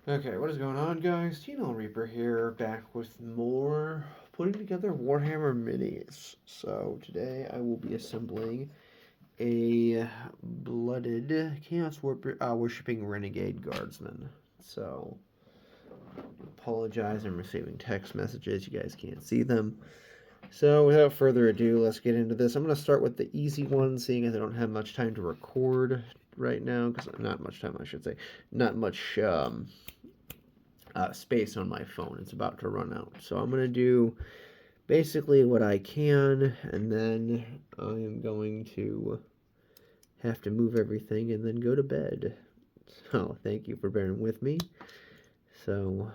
Okay, what is going on, guys? Tino Reaper here, back with more putting together Warhammer minis. So today I will be assembling a Blooded Chaos Worshipping Renegade Guardsman. So, apologize, I'm receiving text messages, you guys can't see them. So without further ado, let's get into this. I'm going to start with the easy one, seeing as I don't have much time to record right now, because not much time, I should say. Not much space on my phone. It's about to run out. So I'm going to do basically what I can, and then I am going to have to move everything and then go to bed. So thank you for bearing with me. So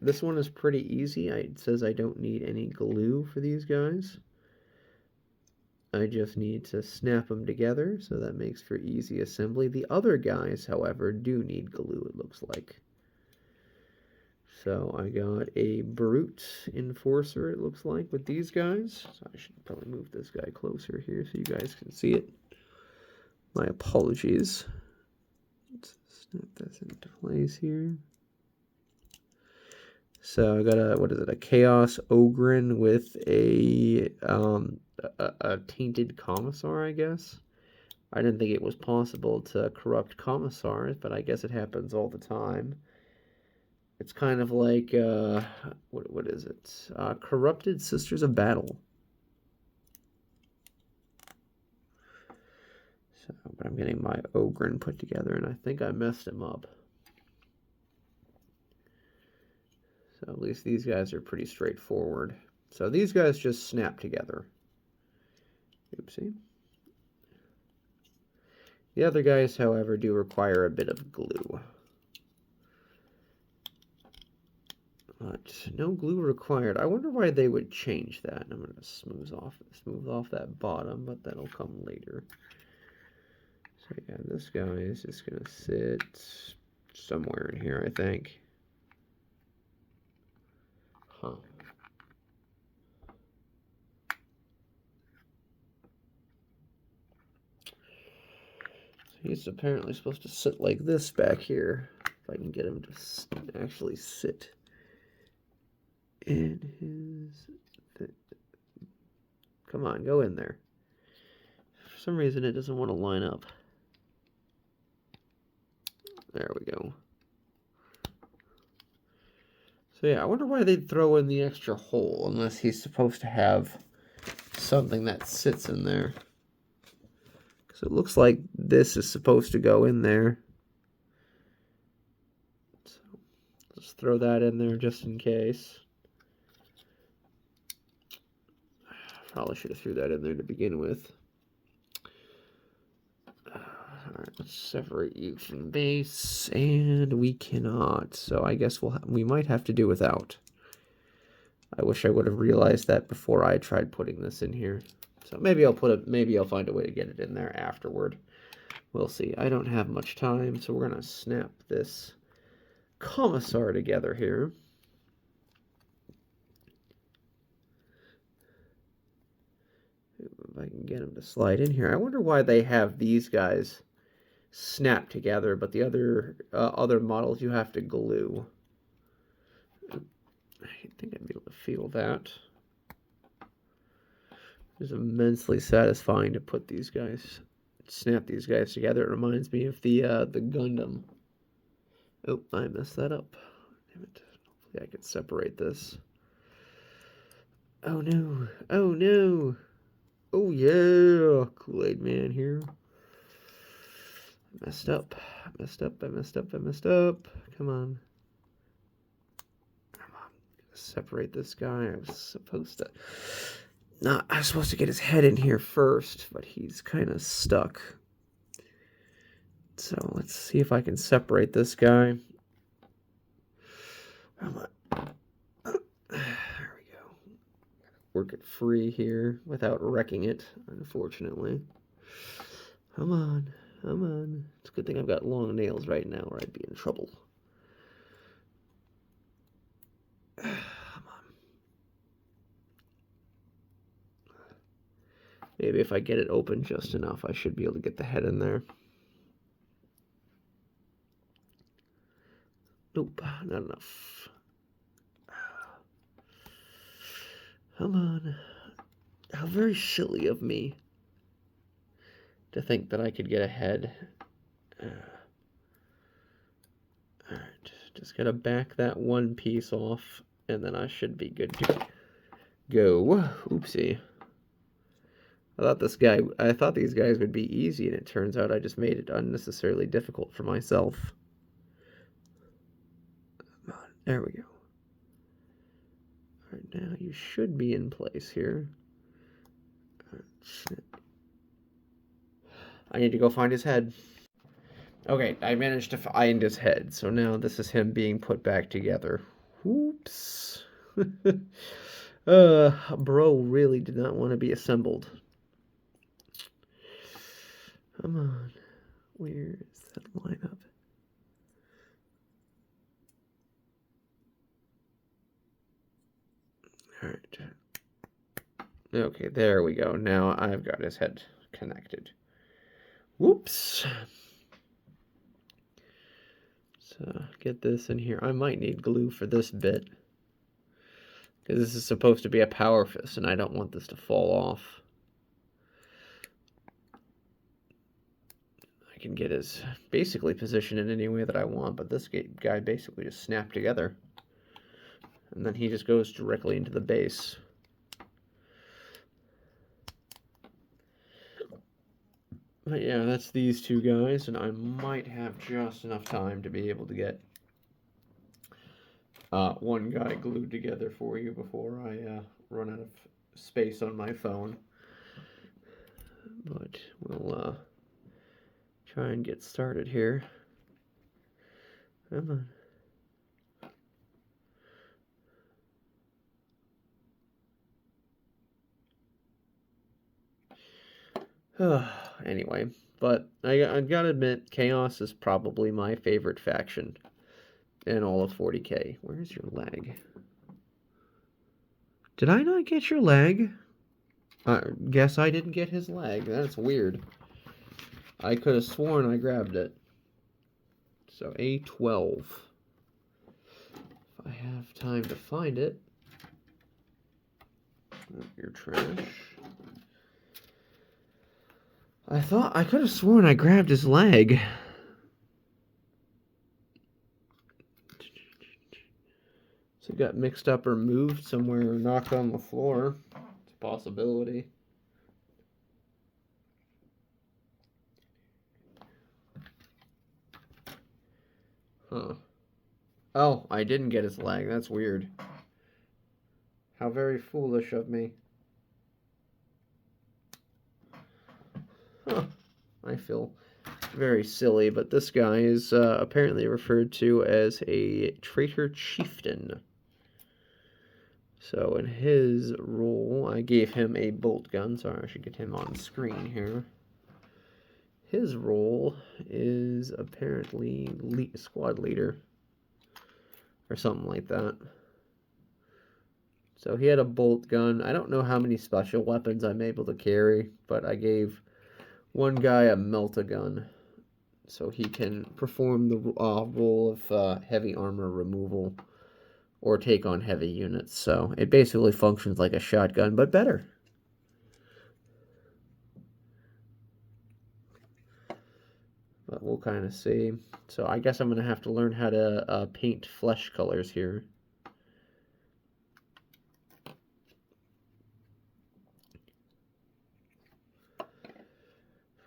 this one is pretty easy. It says I don't need any glue for these guys. I just need to snap them together, so that makes for easy assembly. The other guys, however, do need glue, it looks like. So I got a Brute Enforcer, it looks like, with these guys. So I should probably move this guy closer here so you guys can see it. My apologies. Let's snap this into place here. So I got a Chaos Ogren with a Tainted Commissar, I guess. I didn't think it was possible to corrupt Commissars, but I guess it happens all the time. It's kind of like, what is it? Corrupted Sisters of Battle. So, but I'm getting my Ogren put together, and I think I messed him up. So at least these guys are pretty straightforward. So these guys just snap together. Oopsie. The other guys, however, do require a bit of glue. But no glue required. I wonder why they would change that. I'm going to smooth off that bottom, but that'll come later. So yeah, this guy is just going to sit somewhere in here, I think. Huh. So he's apparently supposed to sit like this back here. If I can get him to actually sit in his... Come on, go in there. For some reason, it doesn't want to line up. There we go. So yeah, I wonder why they'd throw in the extra hole, unless he's supposed to have something that sits in there. Because it looks like this is supposed to go in there. So let's throw that in there just in case. Probably should have threw that in there to begin with. Alright, let's separate you from the base, and we cannot. So I guess we might have to do without. I wish I would have realized that before I tried putting this in here. So maybe I'll find a way to get it in there afterward. We'll see. I don't have much time, so we're gonna snap this Commissar together here. If I can get him to slide in here. I wonder why they have these guys snap together, but the other models you have to glue. I think I'd be able to feel that. It's immensely satisfying to put these guys, snap these guys together. It reminds me of the Gundam. Oh, I messed that up. Damn it. Hopefully I can separate this. Oh no. Oh no. Oh yeah. Kool-Aid Man here. I messed up. I messed up. Come on. Separate this guy. I was supposed to get his head in here first, but he's kind of stuck. So let's see if I can separate this guy. Come on. There we go. Work it free here without wrecking it, unfortunately. Come on. Come on. It's a good thing I've got long nails right now, or I'd be in trouble. Come on. Maybe if I get it open just enough, I should be able to get the head in there. Nope, not enough. Come on. How very silly of me to think that I could get ahead. Alright, just gotta back that one piece off, and then I should be good to go. Oopsie. I thought these guys would be easy, and it turns out I just made it unnecessarily difficult for myself. Come on, there we go. Alright, now you should be in place here. I need to go find his head. Okay, I managed to find his head, so now this is him being put back together. Whoops. Bro really did not want to be assembled. Come on. Where is that lineup? Alright. Okay, there we go. Now I've got his head connected. Whoops. So get this in here. I might need glue for this bit, because this is supposed to be a power fist, and I don't want this to fall off. I can get his basically position in any way that I want, but this guy basically just snapped together. And then he just goes directly into the base. But yeah, that's these two guys, and I might have just enough time to be able to get one guy glued together for you before I run out of space on my phone. But we'll try and get started here. Come on. Anyway, but I gotta admit, Chaos is probably my favorite faction in all of 40k. Where's your leg? Did I not get your leg? Guess I didn't get his leg. That's weird. I could have sworn I grabbed it. So A12. If I have time to find it. Your trash. I could have sworn I grabbed his leg. So it got mixed up or moved somewhere or knocked on the floor. It's a possibility. Huh. Oh, I didn't get his leg. That's weird. How very foolish of me. Huh. I feel very silly, but this guy is apparently referred to as a traitor chieftain. So in his role, I gave him a bolt gun. Sorry, I should get him on screen here. His role is apparently squad leader or something like that. So he had a bolt gun. I don't know how many special weapons I'm able to carry, but I gave one guy a melt-a-gun, so he can perform the role of heavy armor removal or take on heavy units. So it basically functions like a shotgun, but better. But we'll kind of see. So I guess I'm going to have to learn how to paint flesh colors here.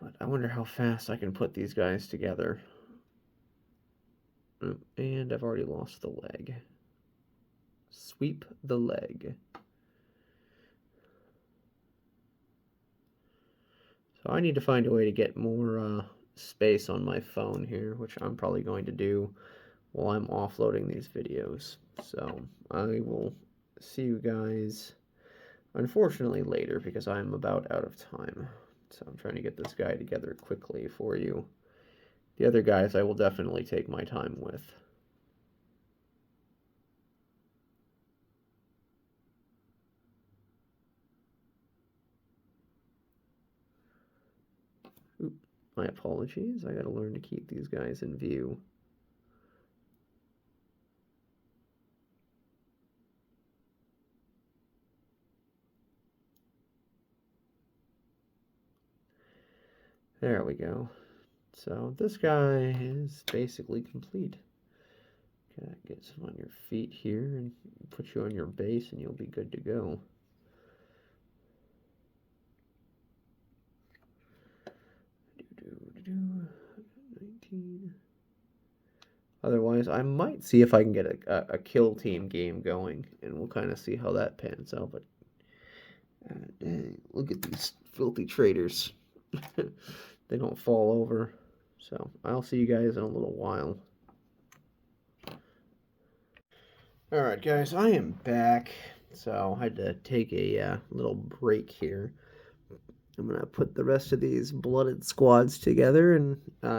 But I wonder how fast I can put these guys together. And I've already lost the leg. Sweep the leg. So I need to find a way to get more space on my phone here, which I'm probably going to do while I'm offloading these videos. So I will see you guys, unfortunately, later, because I'm about out of time. So I'm trying to get this guy together quickly for you. The other guys I will definitely take my time with. Oop, my apologies. I gotta learn to keep these guys in view. There we go. So this guy is basically complete. Gotta get some on your feet here and put you on your base and you'll be good to go. Do 19. Otherwise, I might see if I can get a kill team game going, and we'll kind of see how that pans out. But dang, look at these filthy traitors. They don't fall over. So I'll see you guys in a little while. Alright guys, I am back. So I had to take a little break here. I'm going to put the rest of these blooded squads together and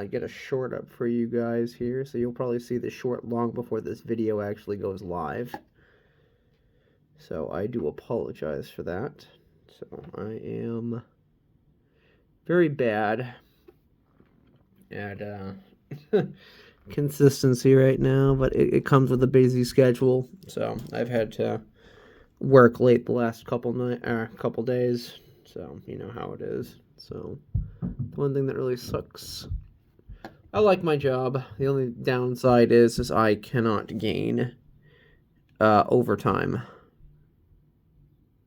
get a short up for you guys here. So you'll probably see the short long before this video actually goes live. So I do apologize for that. So I am very bad at consistency right now, but it comes with a busy schedule. So I've had to work late the last couple days. So, you know how it is. So, the one thing that really sucks. I like my job. The only downside is I cannot gain overtime.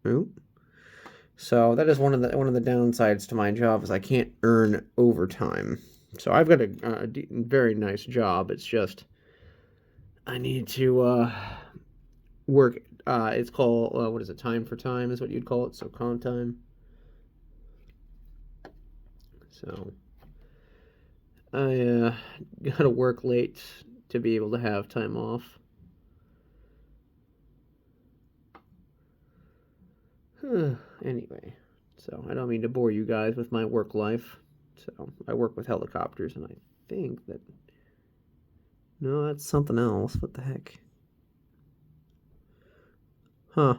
Ooh. So that is one of the downsides to my job is I can't earn overtime. So I've got a very nice job. It's just I need to work. It's called what is it? Time for time is what you'd call it. So comp time. So I gotta work late to be able to have time off. Anyway, so I don't mean to bore you guys with my work life. So I work with helicopters, and I think that... No, that's something else. What the heck? Huh.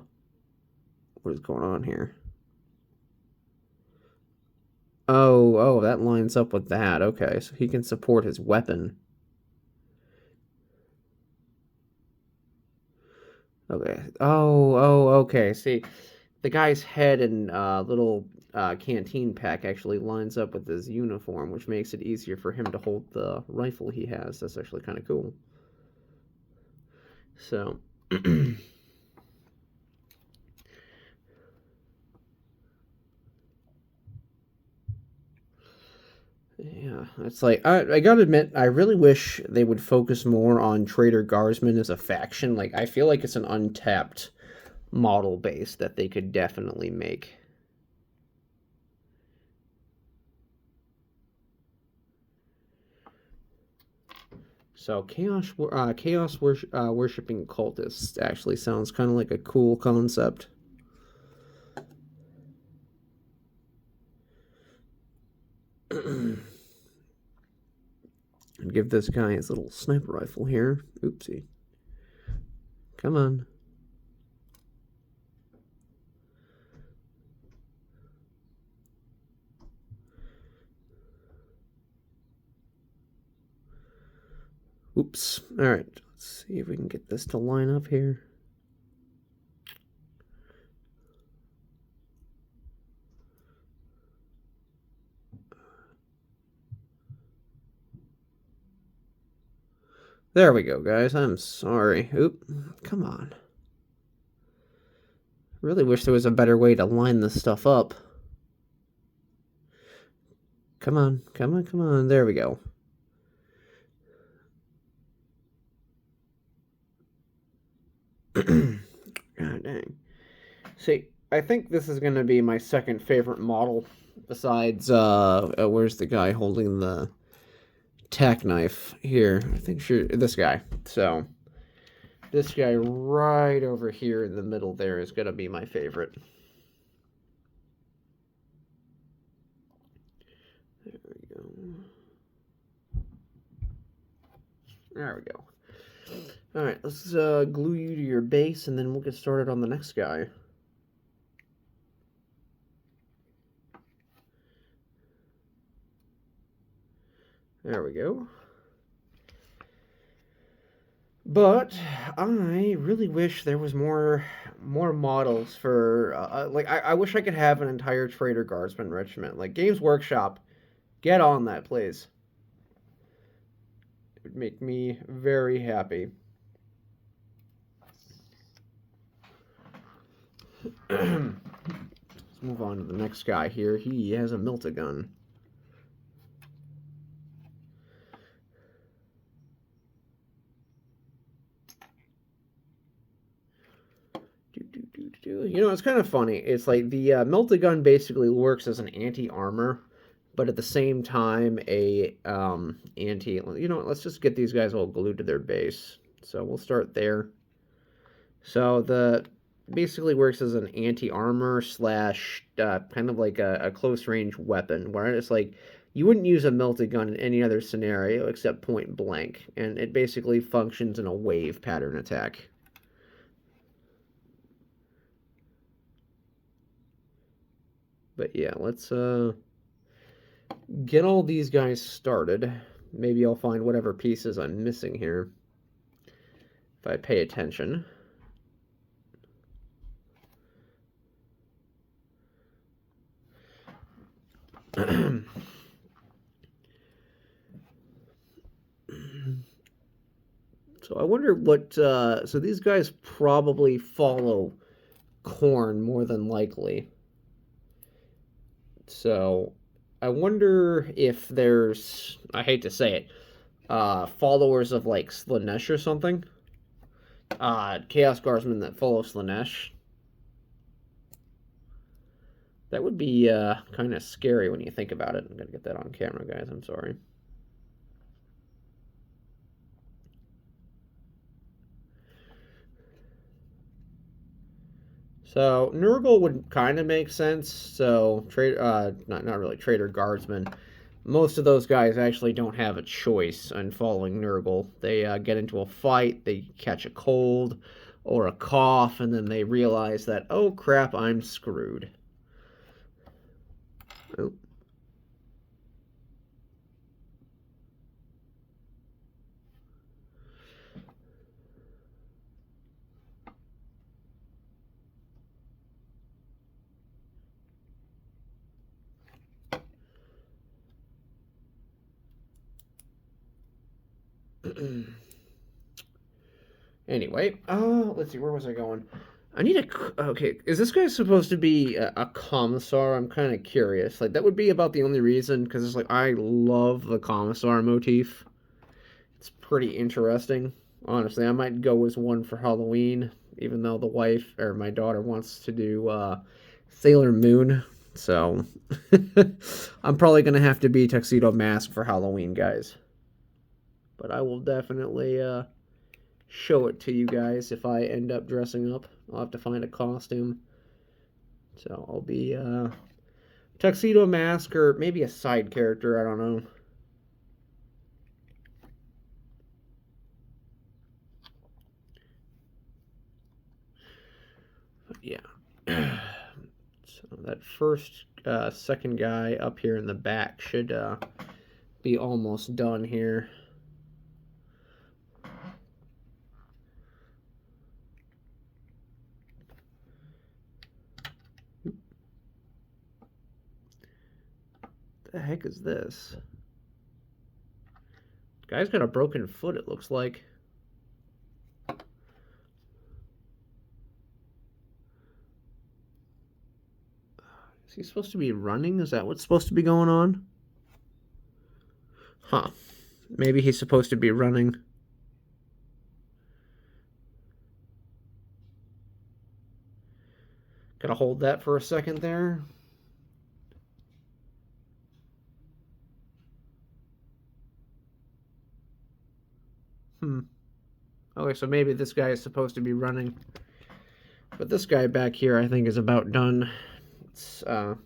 What is going on here? Oh, that lines up with that. Okay, so he can support his weapon. Okay. Okay. See, the guy's head and little canteen pack actually lines up with his uniform, which makes it easier for him to hold the rifle he has. That's actually kind of cool. So... Yeah, it's like I gotta admit, I really wish they would focus more on Traitor Guardsmen as a faction. Like I feel like it's an untapped model base that they could definitely make. So chaos worshipping cultists actually sounds kind of like a cool concept. And give this guy his little sniper rifle here. Oopsie. Come on. Oops. Alright, let's see if we can get this to line up here. There we go, guys. I'm sorry. Oop. Come on. Really wish there was a better way to line this stuff up. Come on. Come on, come on. There we go. God dang. See, I think this is going to be my second favorite model. Besides, where's the guy holding the tack knife here? I think sure this guy. So this guy right over here in the middle there is gonna be my favorite. There we go. There we go. Alright, let's glue you to your base and then we'll get started on the next guy. There we go. But I really wish there was more models for like I wish I could have an entire Traitor Guardsman regiment. Like Games Workshop Get on that, please. It would make me very happy. Let's move on to the next guy here. He has a Miltagun. You know, it's kind of funny. It's like the Miltagun basically works as an anti-armor, but at the same time a anti. You know, let's just get these guys all glued to their base. So we'll start there. So the basically works as an anti-armor slash kind of like a close range weapon, where it's like you wouldn't use a melted gun in any other scenario except point blank, and it basically functions in a wave pattern attack. But yeah, let's get all these guys started. Maybe I'll find whatever pieces I'm missing here if I pay attention. So I wonder what, so these guys probably follow Khorne more than likely. So I wonder if there's, I hate to say it, followers of like Slaanesh or something. Chaos Guardsmen that follow Slaanesh. That would be kind of scary when you think about it. I'm going to get that on camera, guys. I'm sorry. So Nurgle would kind of make sense. So not really Traitor Guardsmen. Most of those guys actually don't have a choice in following Nurgle. They get into a fight, they catch a cold or a cough, and then they realize that, oh crap, I'm screwed. Oh. Anyway, let's see, where was I going? I need a. Okay, is this guy supposed to be a commissar? I'm kind of curious. Like, that would be about the only reason, because it's like, I love the commissar motif. It's pretty interesting. Honestly, I might go as one for Halloween, even though the wife, or my daughter, wants to do Sailor Moon. So, I'm probably going to have to be Tuxedo Mask for Halloween, guys. But I will definitely show it to you guys if I end up dressing up. I'll have to find a costume. So I'll be Tuxedo Mask or maybe a side character, I don't know. But yeah. So that first second guy up here in the back should be almost done here. The heck is this? Guy's got a broken foot, it looks like. Is he supposed to be running? Is that what's supposed to be going on? Huh. Maybe he's supposed to be running. Gotta hold that for a second there. Okay, so maybe this guy is supposed to be running. But this guy back here, I think, is about done. It's, there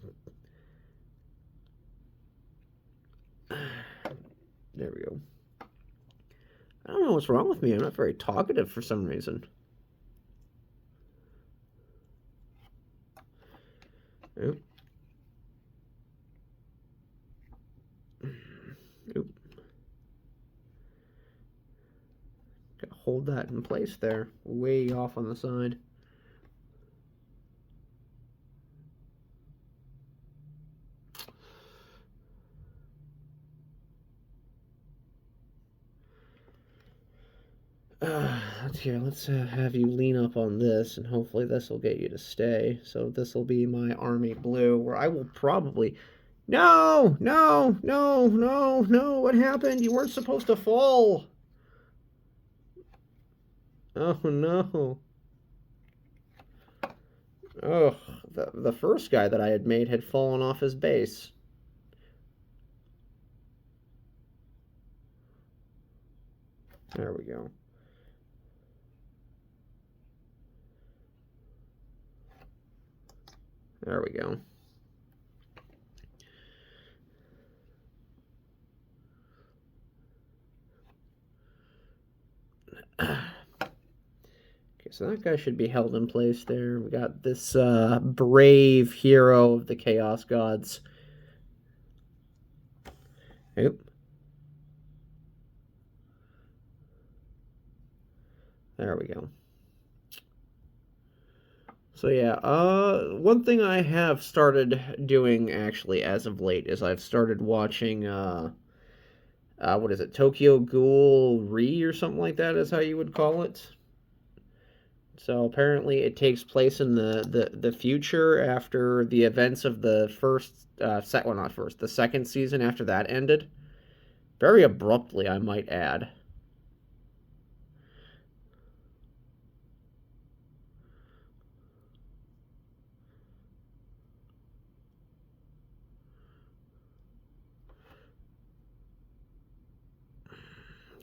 we go. I don't know what's wrong with me. I'm not very talkative for some reason. Oop. Oop. Gotta hold that in place there. Way off on the side. Let's have you lean up on this, and hopefully this will get you to stay. So this will be my army blue, where I will probably... No! No! No! No! No! What happened? You weren't supposed to fall! Oh, no. Oh, the first guy that I had made had fallen off his base. There we go. There we go. Okay, so that guy should be held in place there. We got this brave hero of the Chaos Gods. Oop. There we go. So yeah, one thing I have started doing actually as of late is I've started watching what is it, Tokyo Ghoul Re or something like that is how you would call it. So apparently it takes place in the future after the events of the the second season after that ended. Very abruptly, I might add.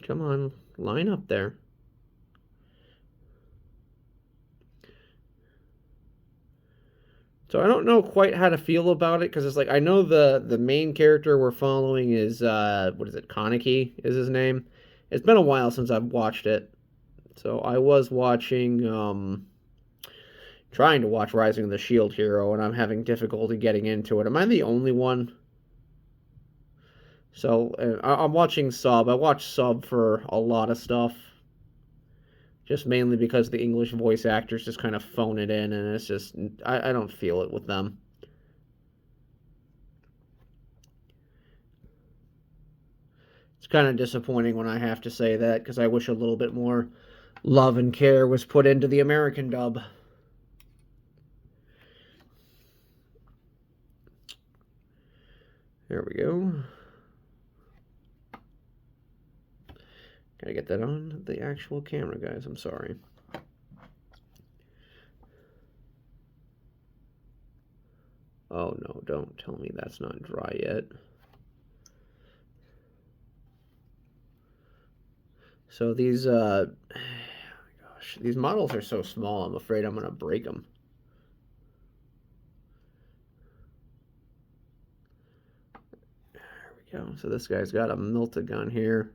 Come on, line up there. So I don't know quite how to feel about it because it's like I know the main character we're following is what is it, Kaneki is his name. It's been a while since I've watched it. So I was watching trying to watch Rising of the Shield Hero and I'm having difficulty getting into it. Am I the only one? So I'm watching Sub. I watch Sub for a lot of stuff. Just mainly because the English voice actors just kind of phone it in, and it's just I don't feel it with them. It's kind of disappointing when I have to say that because I wish a little bit more love and care was put into the American dub. There we go. Gotta get that on the actual camera, guys. I'm sorry. Oh no, don't tell me that's not dry yet. So these, gosh, these models are so small, I'm afraid I'm gonna break them. There we go. So this guy's got a Milta-gun here.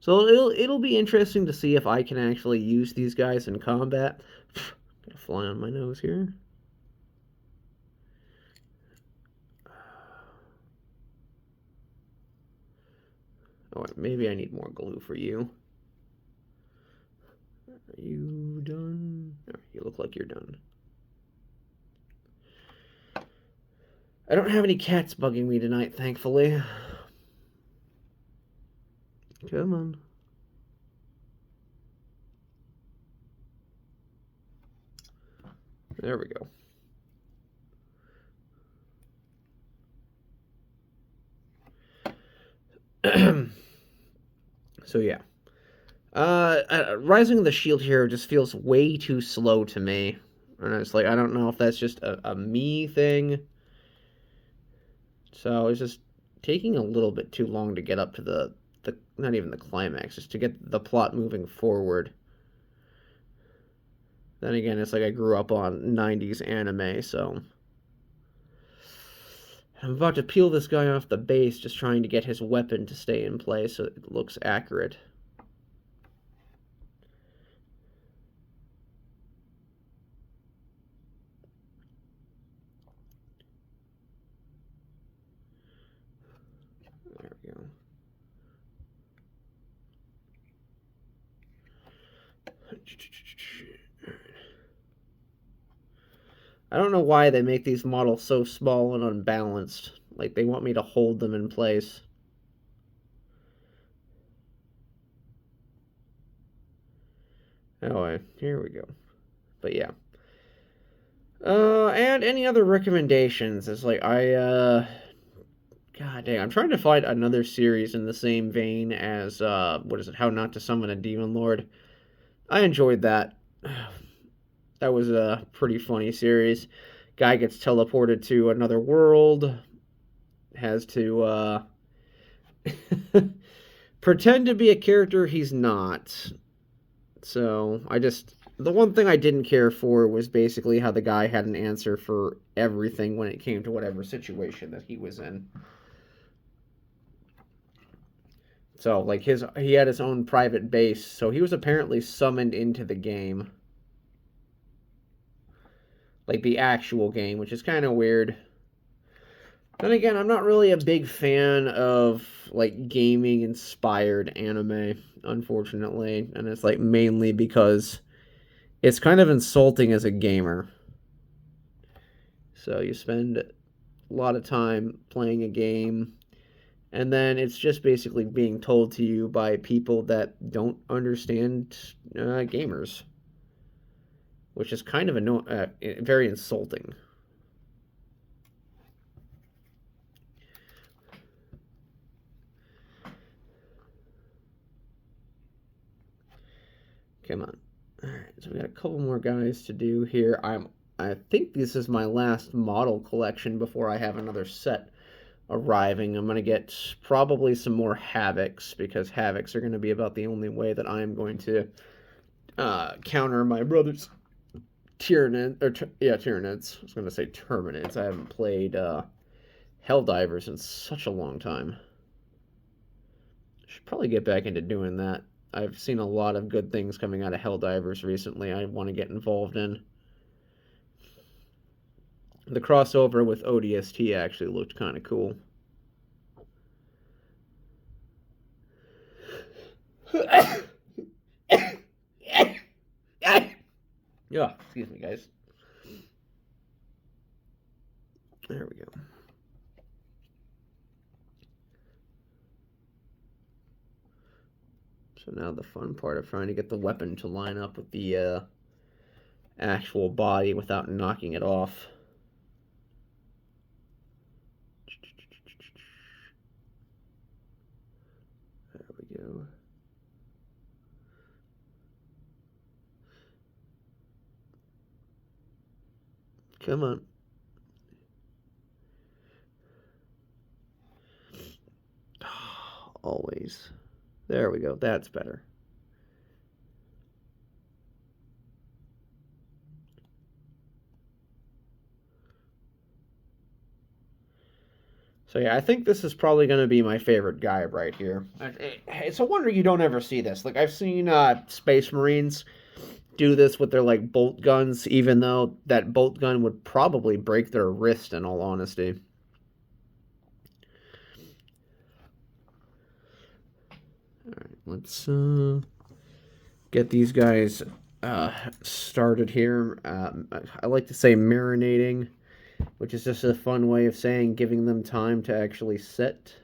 So it'll be interesting to see if I can actually use these guys in combat. Got a fly on my nose here. Oh, maybe I need more glue for you. Are you done? Oh, you look like you're done. I don't have any cats bugging me tonight, thankfully. Come on. There we go. So yeah. Rising of the Shield Hero just feels way too slow to me. And it's like, I don't know if that's just a me thing. So it's just taking a little bit too long to get up to the not even the climax, just to get the plot moving forward. Then again, it's like I grew up on 90s anime, so I'm about to peel this guy off the base, just trying to get his weapon to stay in place so it looks accurate. There we go. I don't know why they make these models so small and unbalanced. Like, they want me to hold them in place. Anyway, here we go. But yeah. And any other recommendations? It's like God dang, I'm trying to find another series in the same vein as what is it? How Not to Summon a Demon Lord. I enjoyed that. That was a pretty funny series. Guy gets teleported to another world, has to pretend to be a character he's not. So the one thing I didn't care for was basically how the guy had an answer for everything when it came to whatever situation that he was in. So like he had his own private base, so he was apparently summoned into the game. Like the actual game, which is kind of weird. Then again, I'm not really a big fan of like gaming inspired anime, unfortunately, and it's like mainly because it's kind of insulting as a gamer. So you spend a lot of time playing a game, and then it's just basically being told to you by people that don't understand gamers, which is kind of very insulting. Come on. All right, so we got a couple more guys to do here. I think this is my last model collection before I have another set arriving. I'm gonna get probably some more havocs because havocs are gonna be about the only way that I am going to counter my brother's Tyranids. I was gonna say Terminids. I haven't played Helldivers in such a long time. Should probably get back into doing that. I've seen a lot of good things coming out of Helldivers recently I want to get involved in. The crossover with ODST actually looked kind of cool. Yeah, excuse me, guys. There we go. So now the fun part of trying to get the weapon to line up with the actual body without knocking it off. There we go. Come on. Always. There we go. That's better. So yeah, I think this is probably going to be my favorite guy right here. It's a wonder you don't ever see this. Like I've seen Space Marines do this with their like bolt guns, even though that bolt gun would probably break their wrist. In all honesty. All right, let's get these guys started here. I like to say marinating, which is just a fun way of saying giving them time to actually sit.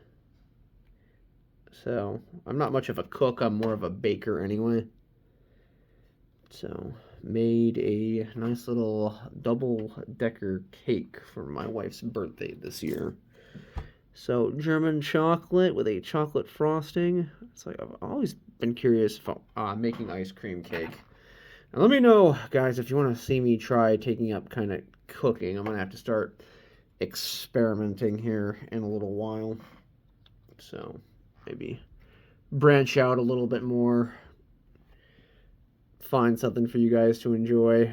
So, I'm not much of a cook, I'm more of a baker anyway. So, made a nice little double-decker cake for my wife's birthday this year. So, German chocolate with a chocolate frosting. It's like, I've always been curious about making ice cream cake. Now, let me know, guys, if you want to see me try taking up kind of cooking. I'm going to have to start experimenting here in a little while. So, maybe branch out a little bit more. Find something for you guys to enjoy.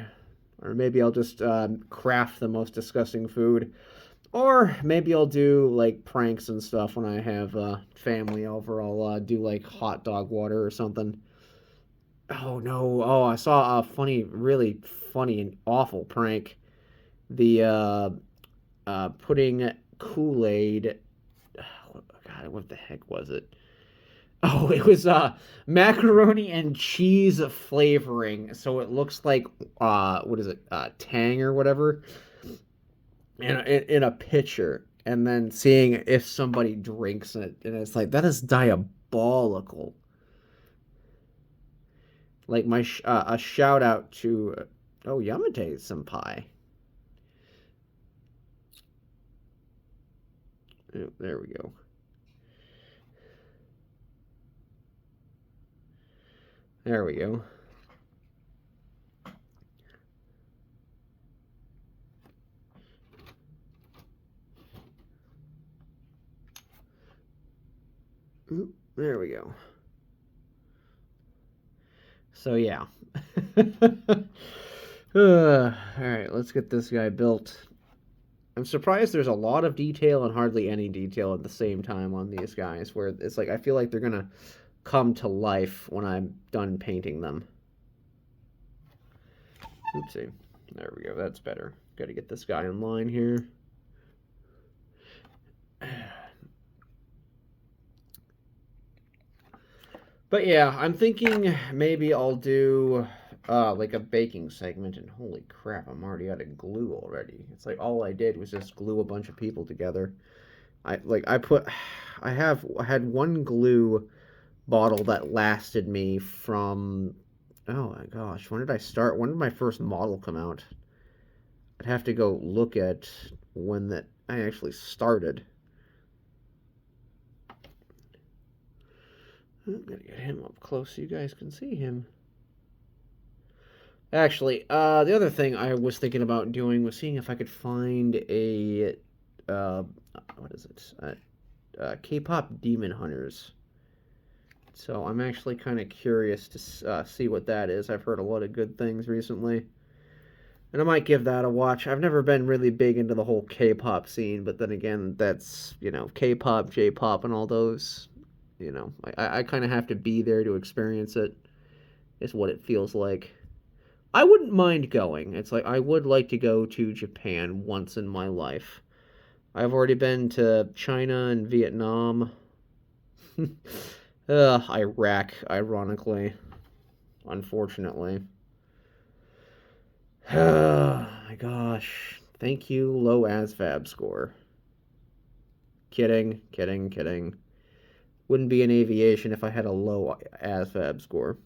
Or maybe I'll just craft the most disgusting food. Or maybe I'll do like pranks and stuff when I have family over. I'll do like hot dog water or something. Oh no! Oh, I saw a really funny and awful prank. The putting Kool-Aid. God, what the heck was it? Oh, it was macaroni and cheese flavoring. So it looks like what is it? Tang or whatever. In a pitcher, and then seeing if somebody drinks it, and it's like that is diabolical. Like a shout out to oh, Yamate Senpai. Oh, there we go. There we go. Ooh, there we go. So yeah. Alright, let's get this guy built. I'm surprised there's a lot of detail and hardly any detail at the same time on these guys, where it's like I feel like they're gonna come to life when I'm done painting them. Oopsie. There we go, that's better. Gotta get this guy in line here. But yeah, I'm thinking maybe I'll do like a baking segment, and holy crap, I'm already out of glue already. It's like all I did was just glue a bunch of people together. I had one glue bottle that lasted me from, oh my gosh, when did I start? When did my first model come out? I'd have to go look at when that I actually started. I'm gonna get him up close so you guys can see him. Actually, the other thing I was thinking about doing was seeing if I could find a, what is it? K-pop Demon Hunters. So I'm actually kind of curious to see what that is. I've heard a lot of good things recently. And I might give that a watch. I've never been really big into the whole K-pop scene, but then again, that's, K-pop, J-pop, and all those, I kind of have to be there to experience it, is what it feels like. I wouldn't mind going. It's like I would like to go to Japan once in my life. I've already been to China and Vietnam. Iraq, ironically. Unfortunately. Oh my gosh. Thank you, low ASVAB score. Kidding, kidding, kidding. Wouldn't be in aviation if I had a low ASVAB score.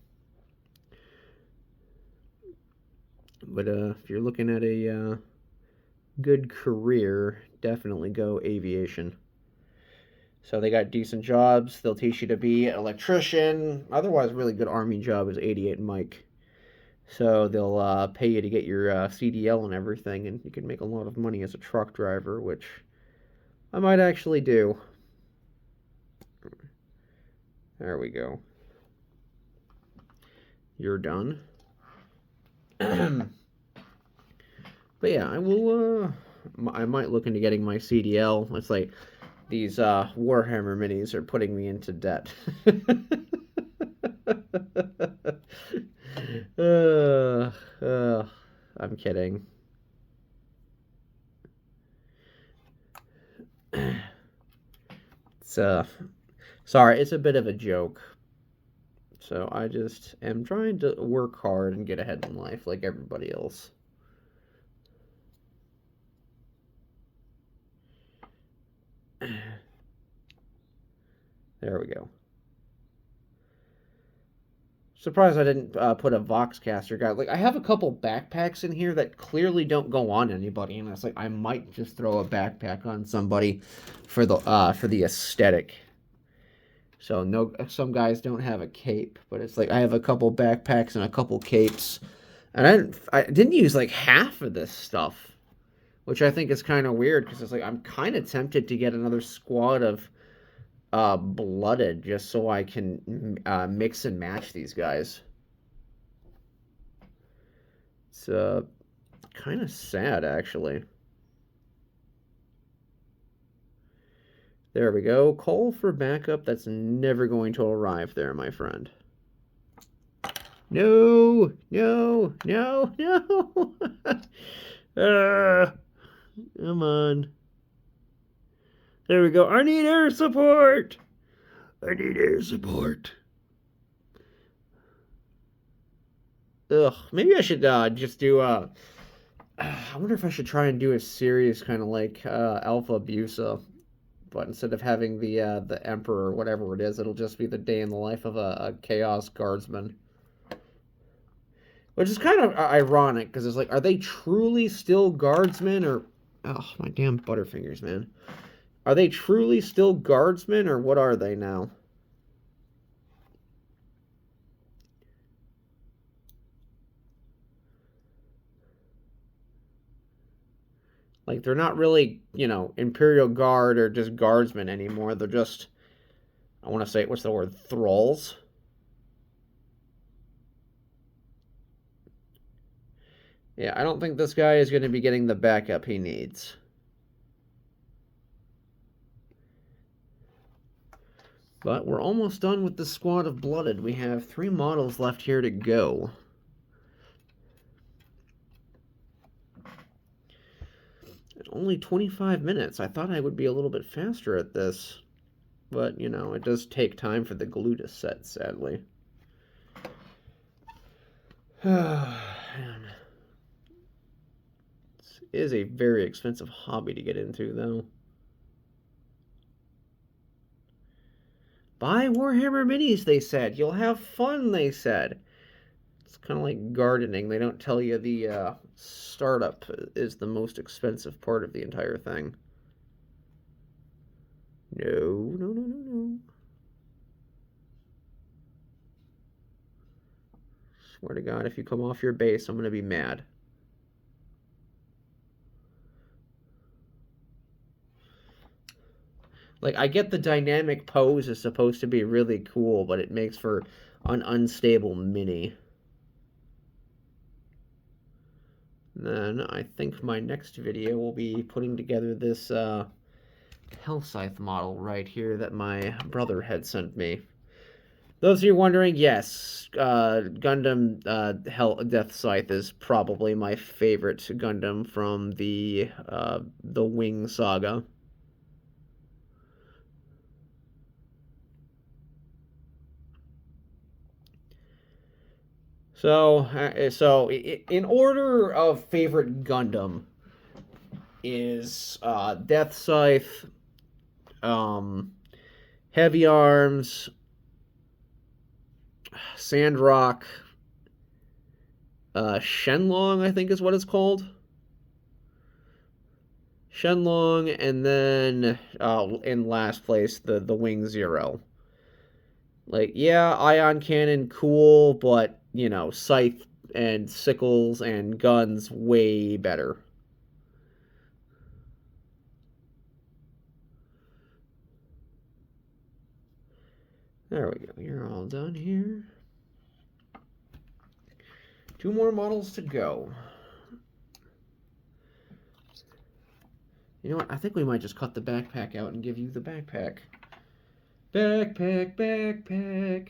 But if you're looking at a good career, definitely go aviation. So they got decent jobs. They'll teach you to be an electrician. Otherwise, a really good Army job is 88 Mike. So they'll pay you to get your CDL and everything, and you can make a lot of money as a truck driver, which I might actually do. There we go. You're done. But yeah, I will. I might look into getting my CDL. It's like these Warhammer minis are putting me into debt. I'm kidding. It's sorry, it's a bit of a joke. So I just am trying to work hard and get ahead in life like everybody else. There we go. Surprised I didn't put a Voxcaster guy. Like, I have a couple backpacks in here that clearly don't go on anybody, and it's like I might just throw a backpack on somebody for the aesthetic. So no, some guys don't have a cape, but it's like I have a couple backpacks and a couple capes, and I didn't use like half of this stuff, which I think is kind of weird because it's like I'm kind of tempted to get another squad of blooded just so I can mix and match these guys. It's kind of sad actually. There we go. Call for backup. That's never going to arrive there, my friend. No, no, no, no. Come on. There we go. I need air support. I need air support. Ugh, maybe I should just do I wonder if I should try and do a series kind of like Alpha Abusa, but instead of having the Emperor or whatever it is, it'll just be the day in the life of a Chaos Guardsman. Which is kind of ironic, because it's like, are they truly still guardsmen, or... Oh, my damn butterfingers, man. Are they truly still guardsmen, or what are they now? Like, they're not really, you know, Imperial Guard or just guardsmen anymore. They're just, I want to say, what's the word? Thralls? Yeah, I don't think this guy is going to be getting the backup he needs. But we're almost done with the squad of Blooded. We have 3 models left here to go. It's only 25 minutes. I thought I would be a little bit faster at this. But, you know, it does take time for the glue to set, sadly. Man. This is a very expensive hobby to get into, though. Buy Warhammer minis, they said. You'll have fun, they said. It's kind of like gardening. They don't tell you the startup is the most expensive part of the entire thing. No, no, no, no, no. Swear to God, if you come off your base, I'm going to be mad. Like, I get the dynamic pose is supposed to be really cool, but it makes for an unstable mini. Then I think my next video will be putting together this Hellscythe model right here that my brother had sent me. Those of you wondering, yes, Gundam Death Scythe is probably my favorite Gundam from the Wing Saga. So in order of favorite Gundam is Death Scythe, Heavy Arms, Sandrock, Shenlong, I think is what it's called. Shenlong, and then in last place, the Wing Zero. Like, yeah, ion cannon, cool, but, you know, scythe and sickles and guns, way better. There we go. You're all done here. 2 more models to go. You know what? I think we might just cut the backpack out and give you the backpack. Backpack, backpack.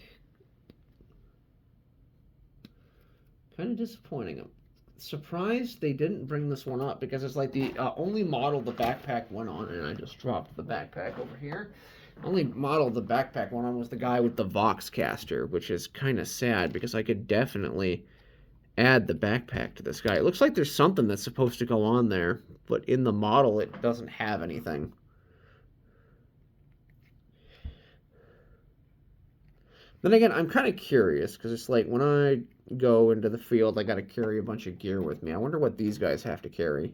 Kind of disappointing. I'm surprised they didn't bring this one up, because it's like the only model the backpack went on, and I just dropped the backpack over here. Only model the backpack went on was the guy with the Voxcaster, which is kind of sad, because I could definitely add the backpack to this guy. It looks like there's something that's supposed to go on there, but in the model it doesn't have anything. Then again, I'm kind of curious, because it's like when I go into the field, I got to carry a bunch of gear with me. I wonder what these guys have to carry.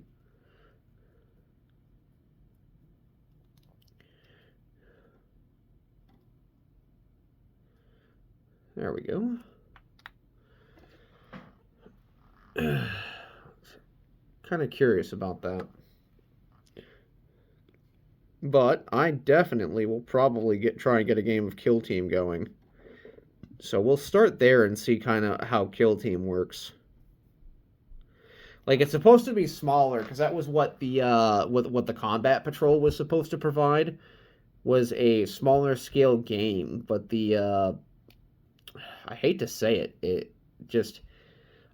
There we go. Kind of curious about that. But I definitely will probably try and get a game of Kill Team going. So we'll start there and see kind of how Kill Team works. Like, it's supposed to be smaller, because that was what the what the Combat Patrol was supposed to provide, was a smaller scale game. But the I hate to say it, it just,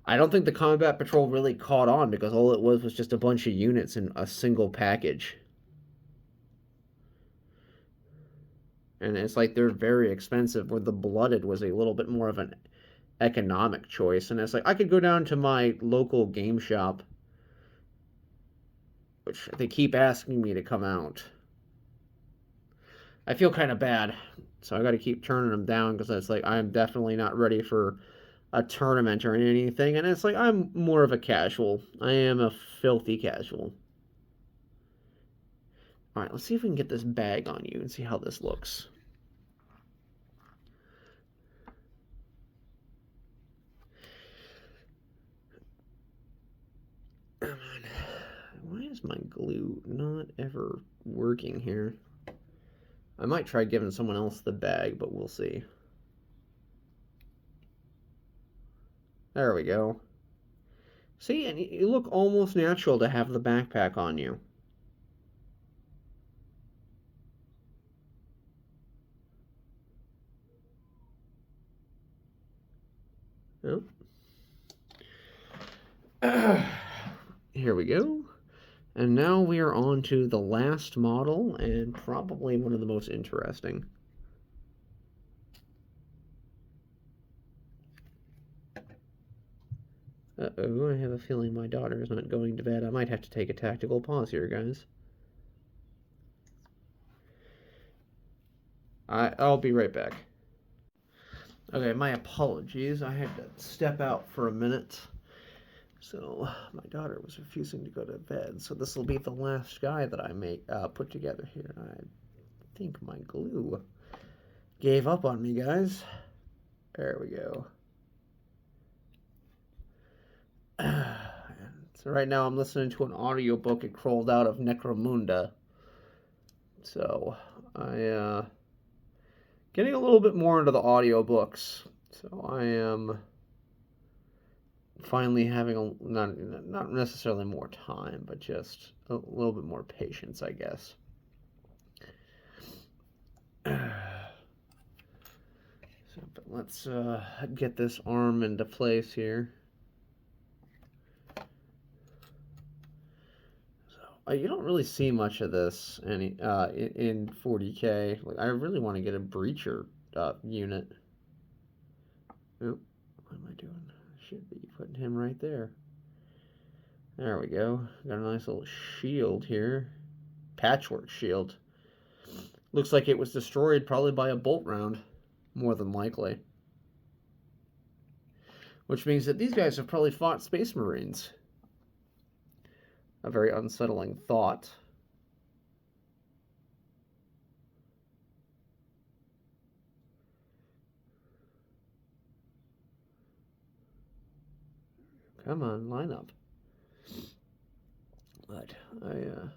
I don't think the Combat Patrol really caught on, because all it was just a bunch of units in a single package. And it's like they're very expensive, where the Blooded was a little bit more of an economic choice. And it's like, I could go down to my local game shop, which they keep asking me to come out. I feel kind of bad, so I got to keep turning them down, because it's like, I'm definitely not ready for a tournament or anything, and it's like I'm more of a casual. I am a filthy casual. All right, let's see if we can get this bag on you and see how this looks. Come on. Why is my glue not ever working here? I might try giving someone else the bag, but we'll see. There we go. See, and you look almost natural to have the backpack on you. Oh. Here we go. And now we are on to the last model, and probably one of the most interesting. Uh-oh, I have a feeling my daughter is not going to bed. I might have to take a tactical pause here, guys. I'll be right back. Okay, my apologies. I had to step out for a minute. So my daughter was refusing to go to bed. So this will be the last guy that I put together here. I think my glue gave up on me, guys. There we go. So right now I'm listening to an audiobook. It crawled out of Necromunda. So I getting a little bit more into the audiobooks. So I am finally having not necessarily more time, but just a little bit more patience, I guess. So, but let's get this arm into place here. So you don't really see much of this in 40K. Like, I really want to get a breacher unit. Oop, what am I doing? Should be putting him right there. There we go. Got a nice little shield here. Patchwork shield. Looks like it was destroyed probably by a bolt round, more than likely. Which means that these guys have probably fought Space Marines. A very unsettling thought. Come on, line up. But I'm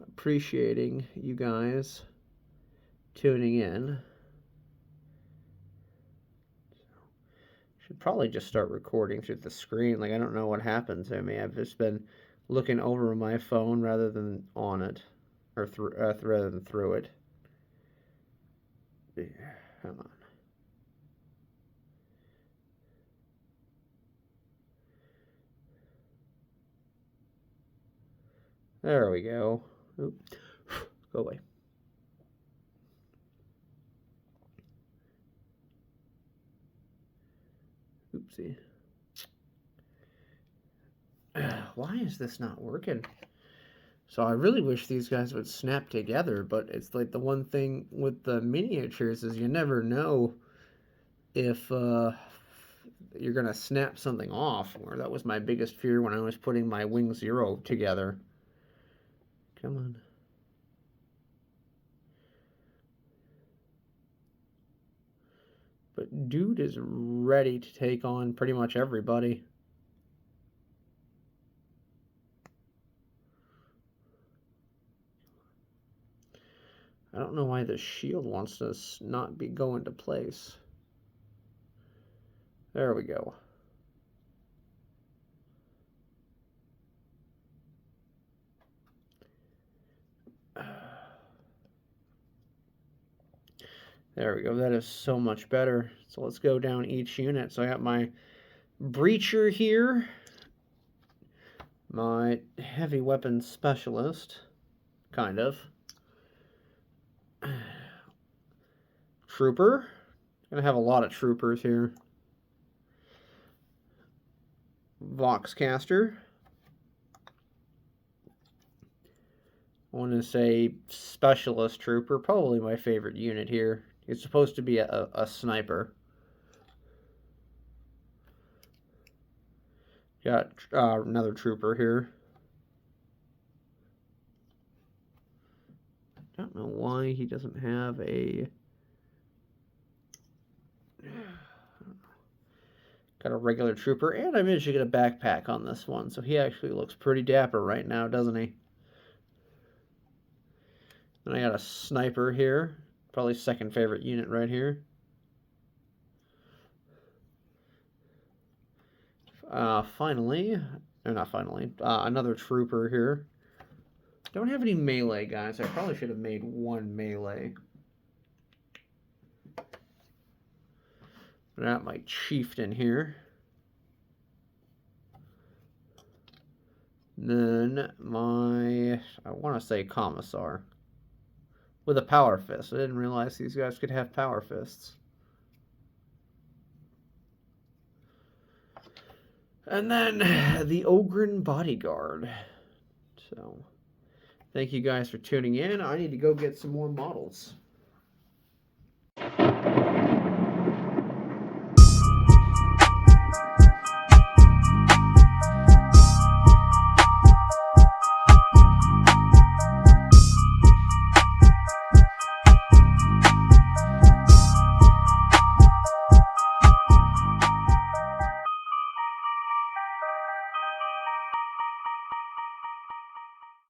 appreciating you guys tuning in. Should probably just start recording through the screen. Like, I don't know what happened to me. I've just been looking over my phone rather than on it, or rather than through it. Come on. There we go. Oop. Go away. Oopsie. Why is this not working? So I really wish these guys would snap together, but it's like the one thing with the miniatures is you never know if you're going to snap something off. Or that was my biggest fear when I was putting my Wing Zero together. Come on. But dude is ready to take on pretty much everybody. I don't know why the shield wants to not go into place. There we go. There we go. That is so much better. So let's go down each unit. So I got my breacher here, my heavy weapons specialist, kind of. Trooper. Gonna have a lot of troopers here. Voxcaster. I want to say specialist trooper. Probably my favorite unit here. It's supposed to be a sniper. Got another trooper here. Don't know why he doesn't have a... Got a regular trooper, and I managed to get a backpack on this one, so he actually looks pretty dapper right now, doesn't he? Then I got a sniper here, probably second favorite unit right here. Another trooper here. Don't have any melee guys. I probably should have made one melee. Got my chieftain here. Then I want to say commissar. With a power fist. I didn't realize these guys could have power fists. And then the Ogren bodyguard. So, thank you guys for tuning in. I need to go get some more models.